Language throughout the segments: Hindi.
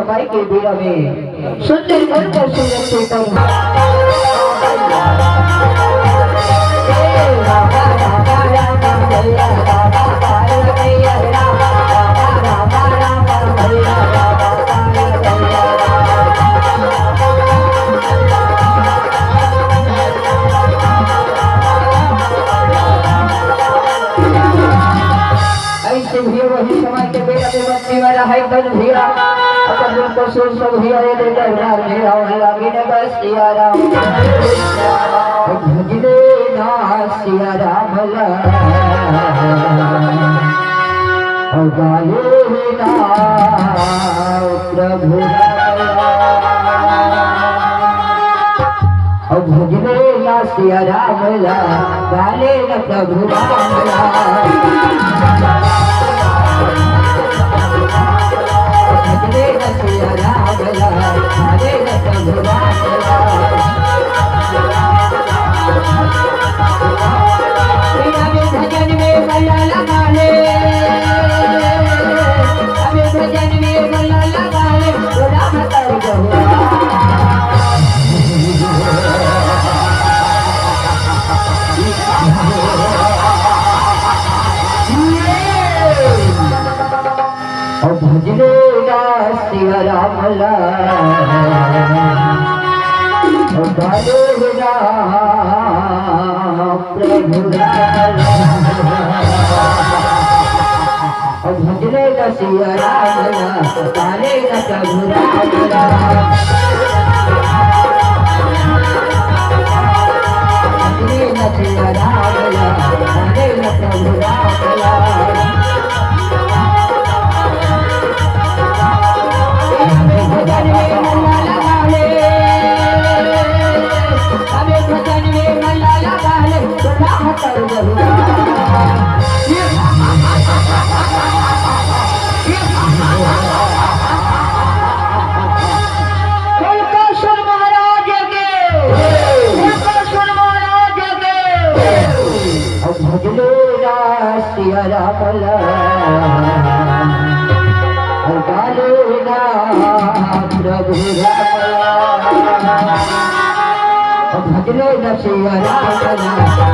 समय के बेरा में सुंदर मन कर सूरत से वही समय के बेरा में बच्ची वाला है तन भीरा अपन दिल को सुर सब भीरा ले दरबार भीरा लगी न बस सिया राम भजने ना सिया राम ला गाले ना प्रभु भजने ना सिया राम ला गाले न प्रभु राम ला भजने सिया राम ला गाले प्रभु भजने सिया राम ला गाले प्रभु भजने सिया राम ला गाले प्रभु सिया राम ला गाले प्रभु भजने सिया राम ला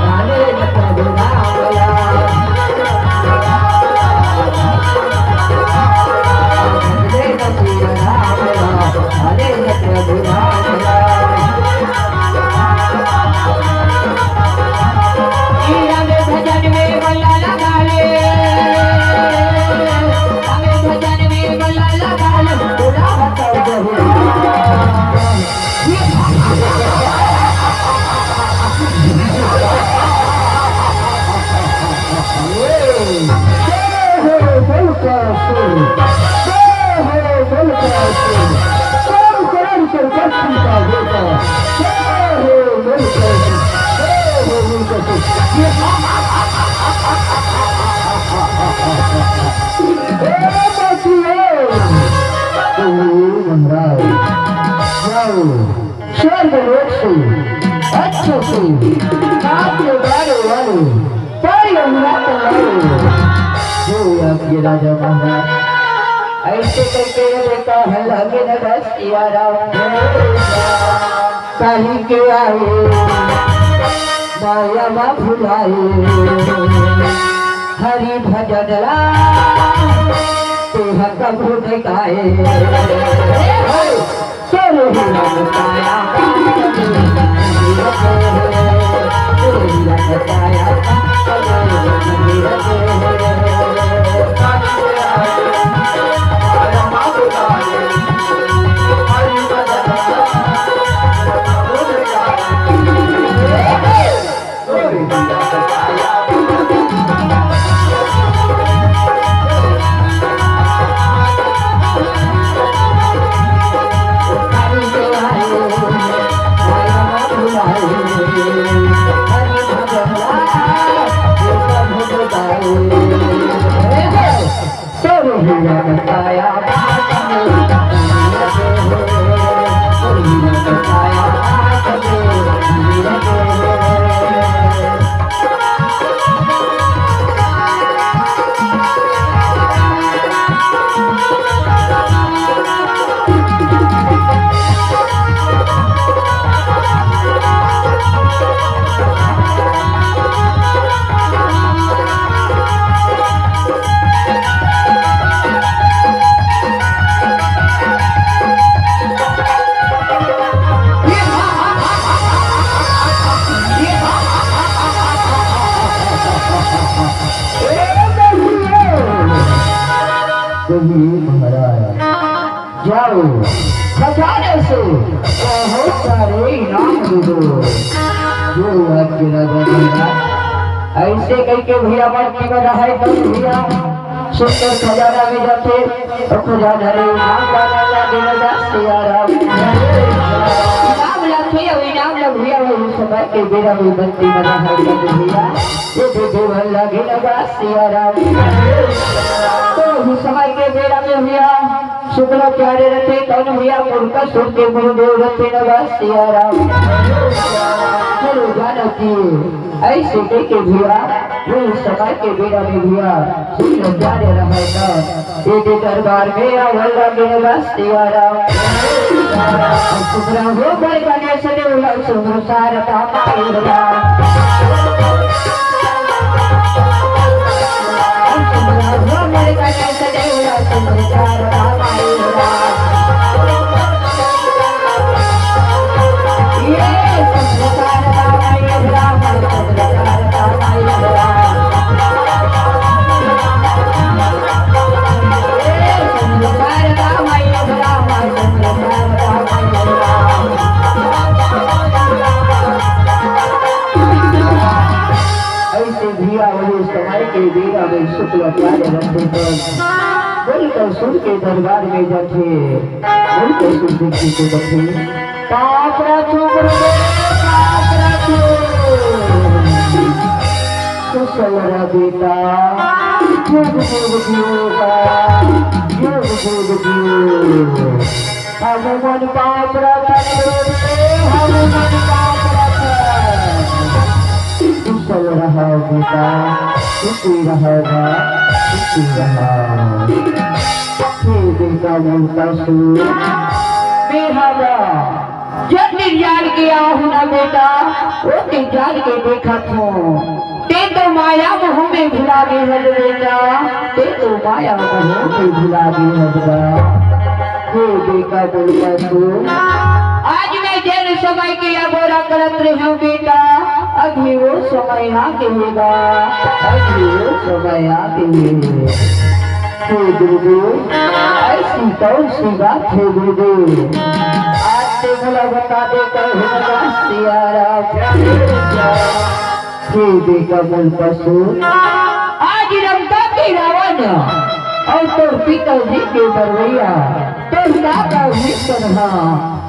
गाले प्रभु भजने सिया राम ला गाले प्रभु भजन में बल्ला लगा ले हमें भजन में बल्ला लगा ले बुला बताओ जरूर राजा महाराज ऐसे करके देखा है लगे न बस सिया राम कहीं के आए माया मा भुलाए हरि भजन तेह कभू न गाए चलो बताया महाराज जाओ खजाने से बहुत सारे इनाम दे दो जो आपके राजा देगा। ऐसे करके भैया बढ़ती बना है तो भैया सुंदर खजाना में जाते और खजाना रे इनाम का देना जाते यार इनाम लाखे और इनाम लग भैया वो समय के बेरा में बनती बना है तो भैया ये देवल लगे लगा सियाराम तो उस समय के बेरा में भैया शुक्ला प्यारे रहते कौन भैया उनका सुन के गुरुदेव रहते लगा सियाराम चलो जानती ऐसे के भैया वो समय के बेरा में भैया शुक्ला प्यारे रहेगा ये दरबार में अवल लगे लगा सियाराम शुक्ला हो गए गणेश देव संसार का पाएगा सुर के दरबार में जाते बोलकर सुर देखी को बचे पापरा तो सवरा बेटा योग हम मन पापरा हम मन पापरा तू सवरा बेटा तू रहेगा बेटा बोलता जब जान के आहू ना बेटा वो जान के देखा थो ते तो माया मोह में भुला गए है बेटा ते तो माया मोह में भुला गए है बेटा बोलता आज मैं जैन समय के अगोरा करत रही हूँ बेटा अभी वो समय आके होगा अभी वो समय आके गुरुदेव ऐसी कौन सी बात है गुरुदेव आज से बोला बता दे कर बेटा बोल पशु आज रमता के रावण और तो पिताजी के बरवैया तो दादा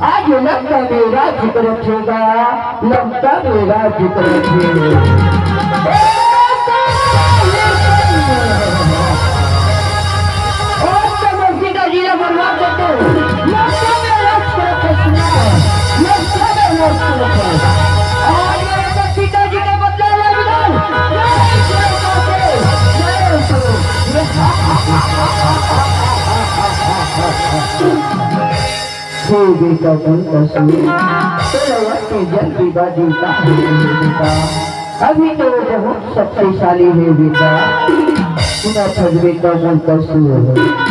आज लंका में राज्य कर रखेगा लंका में राज्य कर रखेगा जिला बर्बाद करते लंका में राज्य कर रखेगा लंका में राज्य कर रखेगा आज मेरे पिताजी का बदला बेटा जल्दी बाजी बेटा अभी तो बहुत शक्तिशाली है बेटा बेटा बोल